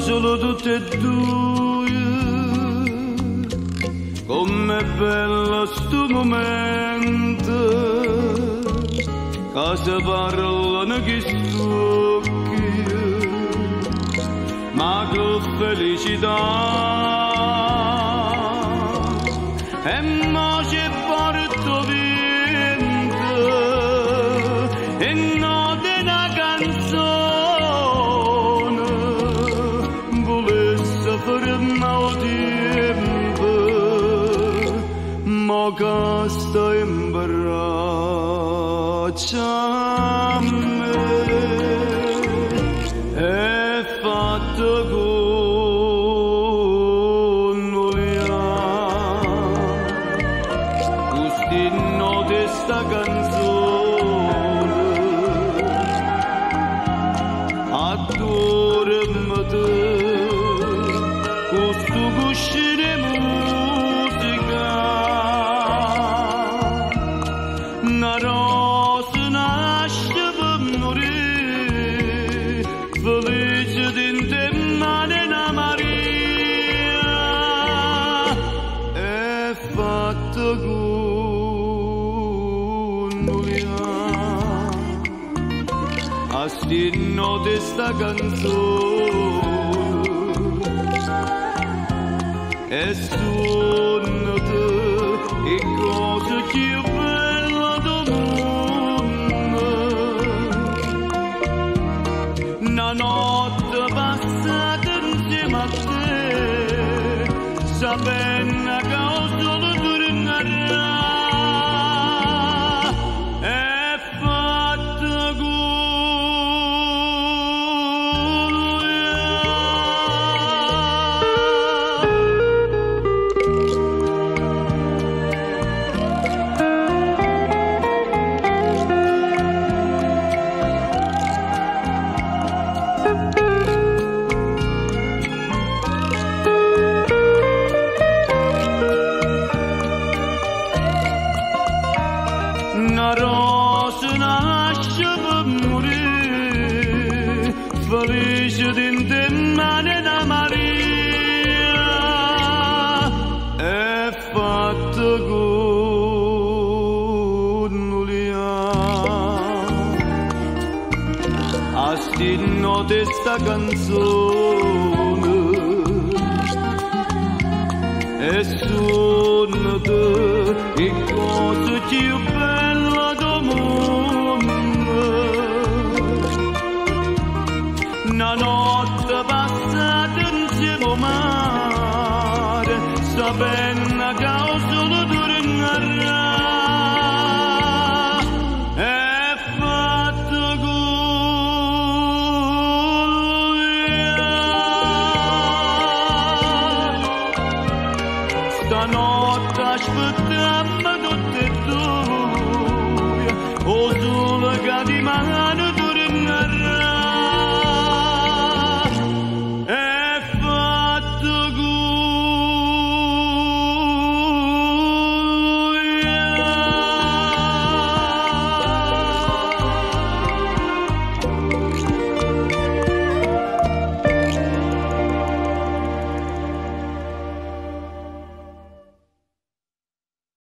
solo tutte e due, com'è bello sto momento, che si parlano che stocchi, ma che felicità, e mo ci porto vento, e no di una canzone, volesse fermare il tempo, ma che sta in braccia a me, è fatto con l'ustinno di sta canzone, adorami te, questo cuscino musica, una rosa nasce per morire, felice di te Madonna Maria, è fatto con a stinno di sta canzone, e suonate e cose più belle del mondo, una notte passata insieme a te, sapendo che ho solo tornerà, è fatta con una rosa nasce per morire, felice di te Madonna Maria, è fatta con a stinno di sta canzone, e suonate e cose più belle del mondo, una notte passata insieme al mare, sapendo che ho solo tornerà, è fatto stanotte aspettiamo tutte e due, o solo che ti manca.